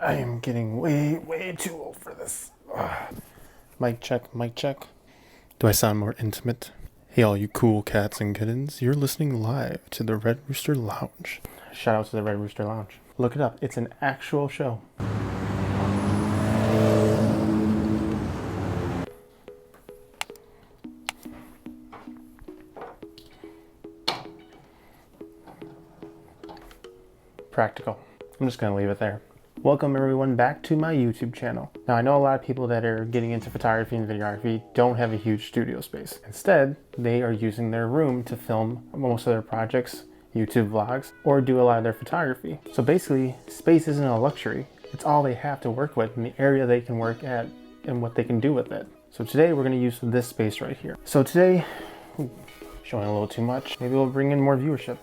I am getting way too old for this. Mic check, mic check. Do I sound more intimate? Hey, all you cool cats and kittens, you're listening live to the Red Rooster Lounge. Shout out to the Red Rooster Lounge. Look it up, it's an actual show. Practical. I'm just gonna leave it there. Welcome everyone back to my YouTube channel. Now I know a lot of people that are getting into photography and videography don't have a huge studio space. Instead, they are using their room to film most of their projects, YouTube vlogs, or do a lot of their photography. So basically, space isn't a luxury. It's all they have to work with in the area they can work at and what they can do with it. So today we're gonna use this space right here. So today, showing a little too much, maybe we'll bring in more viewership.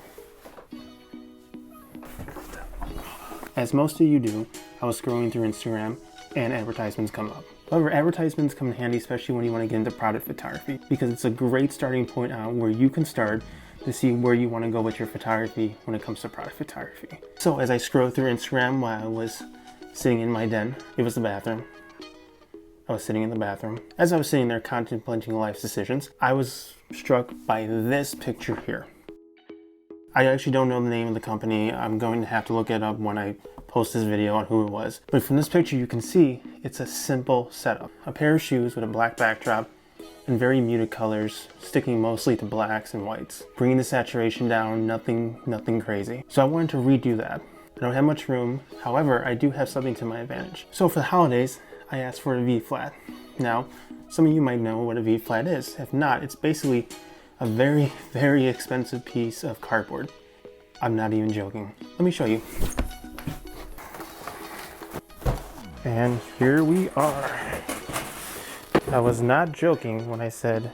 As most of you do, I was scrolling through Instagram and advertisements come up. However, advertisements come in handy, especially when you want to get into product photography, because it's a great starting point on where you can start to see where you want to go with your photography when it comes to product photography. So as I scrolled through Instagram while I was sitting in my den, it was the bathroom. I was sitting in the bathroom. As I was sitting there contemplating life's decisions, I was struck by this picture here. I actually don't know the name of the company. I'm going to have to look it up when I post this video on who it was. But from this picture, you can see it's a simple setup. A pair of shoes with a black backdrop and very muted colors, sticking mostly to blacks and whites. Bringing the saturation down, nothing crazy. So I wanted to redo that. I don't have much room. However, I do have something to my advantage. So for the holidays, I asked for a V flat. Now, some of you might know what a V flat is. If not, it's basically a very expensive piece of cardboard. I'm not even joking. Let me show you. And here we are. I was not joking when I said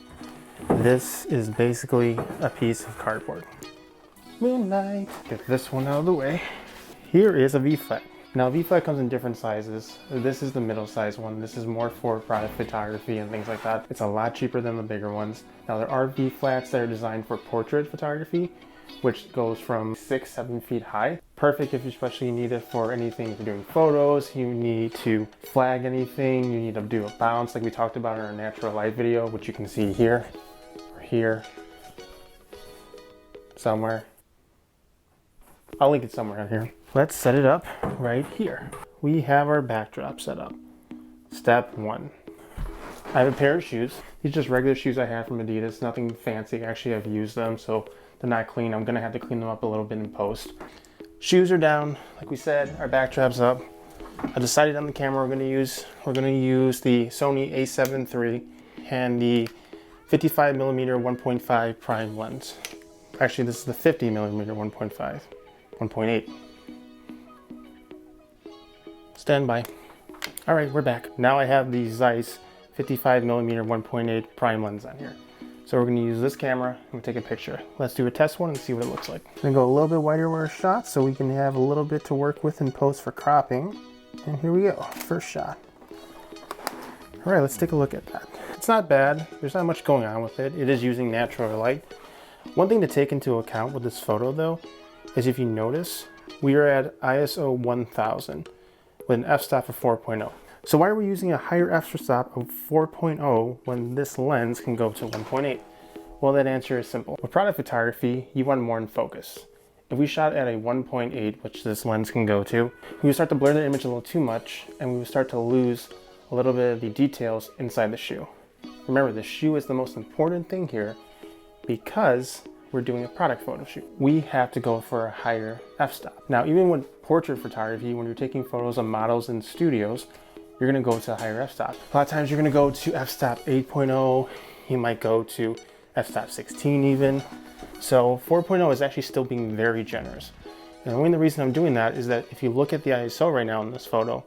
this is basically a piece of cardboard. Moonlight. Get this one out of the way. Here is a V-flat. Now V-flat comes in different sizes. This is the middle size one. This is more for product photography and things like that. It's a lot cheaper than the bigger ones. Now there are V-flats that are designed for portrait photography, which goes from 6-7 feet high. Perfect if you especially need it for anything. If you're doing photos, you need to flag anything, you need to do a bounce like we talked about in our natural light video, which you can see here, or here, somewhere. I'll link it somewhere on here. Let's set it up right here. We have our backdrop set up. Step one. I have a pair of shoes. These are just regular shoes I have from Adidas, nothing fancy. Actually, I've used them, so they're not clean. I'm gonna have to clean them up a little bit in post. Shoes are down, like we said, our backdrop's up. I decided on the camera we're gonna use the Sony a7 III and the 55mm 1.5 prime lens. Actually, this is the 50mm 1.5, 1.8. Stand by. All right, we're back. Now I have the Zeiss 55mm 1.8 prime lens on here. So we're gonna use this camera and take a picture. Let's do a test one and see what it looks like. I'm gonna go a little bit wider with our shot so we can have a little bit to work with in post for cropping. And here we go, first shot. All right, let's take a look at that. It's not bad. There's not much going on with it. It is using natural light. One thing to take into account with this photo though, is if you notice, we are at ISO 1000 with an f-stop of 4.0. So why are we using a higher f-stop of 4.0 when this lens can go to 1.8? Well, that answer is simple. With product photography, you want more in focus. If we shot at a 1.8, which this lens can go to, we would start to blur the image a little too much and we would start to lose a little bit of the details inside the shoe. Remember, the shoe is the most important thing here because we're doing a product photo shoot. We have to go for a higher f-stop. Now, even with portrait photography, when you're taking photos of models in studios, you're gonna go to a higher f-stop. A lot of times you're gonna go to f-stop 8.0, you might go to f-stop 16 even. So 4.0 is actually still being very generous. And only the reason I'm doing that is that if you look at the ISO right now in this photo,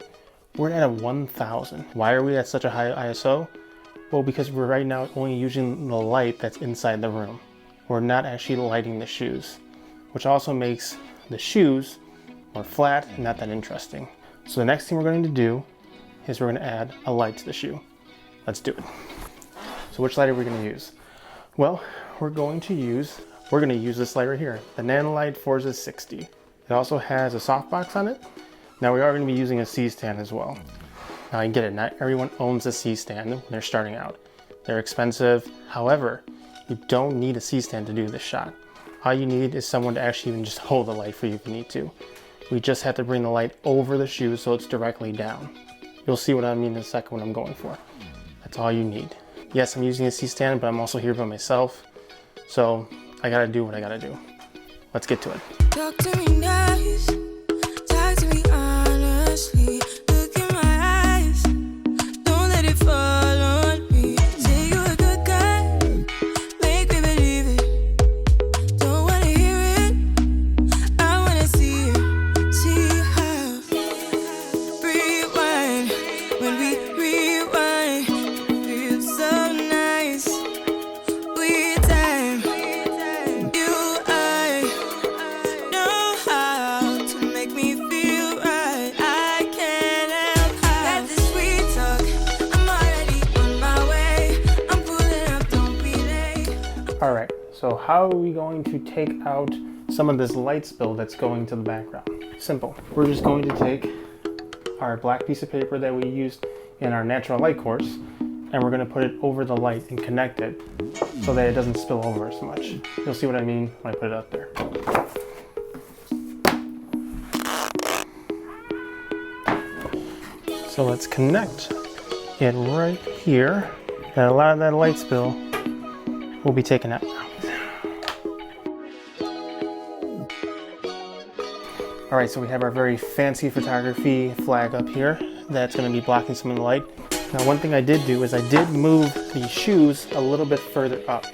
we're at a 1000. Why are we at such a high ISO? Well, because we're right now only using the light that's inside the room. We're not actually lighting the shoes, which also makes the shoes more flat and not that interesting. So the next thing we're going to do is we're going to add a light to the shoe. Let's do it. So which light are we going to use? Well, we're going to use this light right here, the Nanolite Forza 60. It also has a softbox on it. Now we are going to be using a C-stand as well. Now I get it, not everyone owns a C-stand when they're starting out. They're expensive. However, you don't need a C-stand to do this shot. All you need is someone to actually even just hold the light for you if you need to. We just have to bring the light over the shoe so it's directly down. You'll see what I mean in a second what I'm going for. That's all you need. Yes, I'm using a C-stand, but I'm also here by myself. So I gotta do what I gotta do. Let's get to it. Talk to me nice, talk to me honestly. Look in my eyes, don't let it fall on me. Say you're a good guy, make me believe it. Don't wanna hear it, I wanna see it. See how rewind, when we rewind, it feels so nice. We time, you I know how to make me feel right. I can't help how this sweet talk. I'm already on my way. I'm pulling up, don't be late. All right, so how are we going to take out some of this light spill that's going to the background? Simple. We're just going to take our black piece of paper that we used in our natural light course, and we're going to put it over the light and connect it so that it doesn't spill over as much. You'll see what I mean when I put it up there. So let's connect it right here, and a lot of that light spill will be taken out now. All right, so we have our very fancy photography flag up here that's going to be blocking some of the light. Now, one thing I did do is I did move the shoes a little bit further up,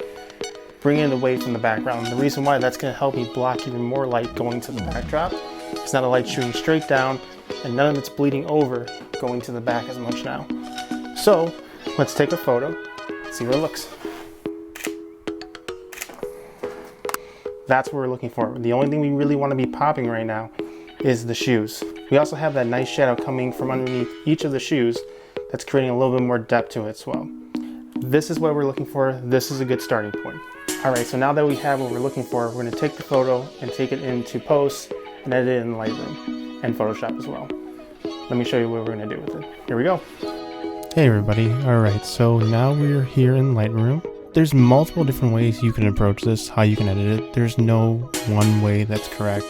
bringing it away from the background. The reason why that's going to help me block even more light going to the backdrop. It's not a light shooting straight down, and none of it's bleeding over going to the back as much now. So let's take a photo, see what it looks. That's what we're looking for. The only thing we really want to be popping right now is the shoes. We also have that nice shadow coming from underneath each of the shoes that's creating a little bit more depth to it as well. This is what we're looking for. This is a good starting point. All right, so now that we have what we're looking for, we're going to take the photo and take it into post and edit it in Lightroom and Photoshop as well. Let me show you what we're going to do with it. Here we go. Hey everybody. All right, so now we're here in Lightroom. There's multiple different ways you can approach this, how you can edit it. There's no one way that's correct.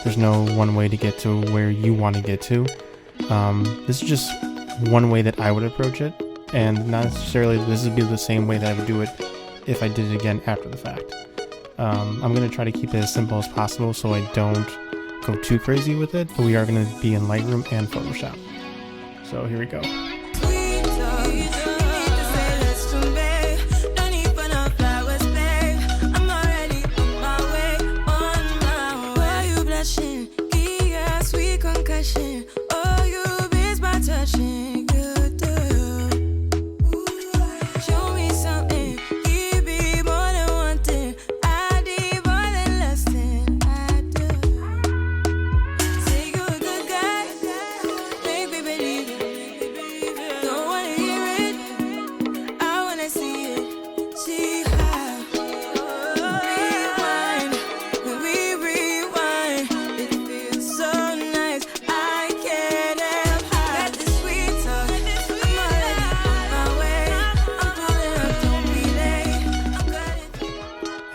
There's no one way to get to where you want to get to. This is just one way that I would approach it, and not necessarily this would be the same way that I would do it if I did it again after the fact. I'm going to try to keep it as simple as possible so I don't go too crazy with it, but we are going to be in Lightroom and Photoshop. So here we go.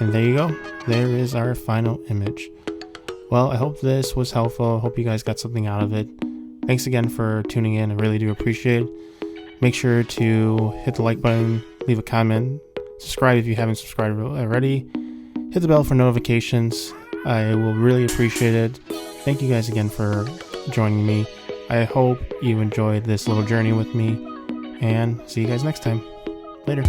And there you go. There is our final image. Well, I hope this was helpful. I hope you guys got something out of it. Thanks again for tuning in. I really do appreciate it. Make sure to hit the like button, leave a comment, subscribe if you haven't subscribed already. Hit the bell for notifications. I will really appreciate it. Thank you guys again for joining me. I hope you enjoyed this little journey with me, and see you guys next time. Later.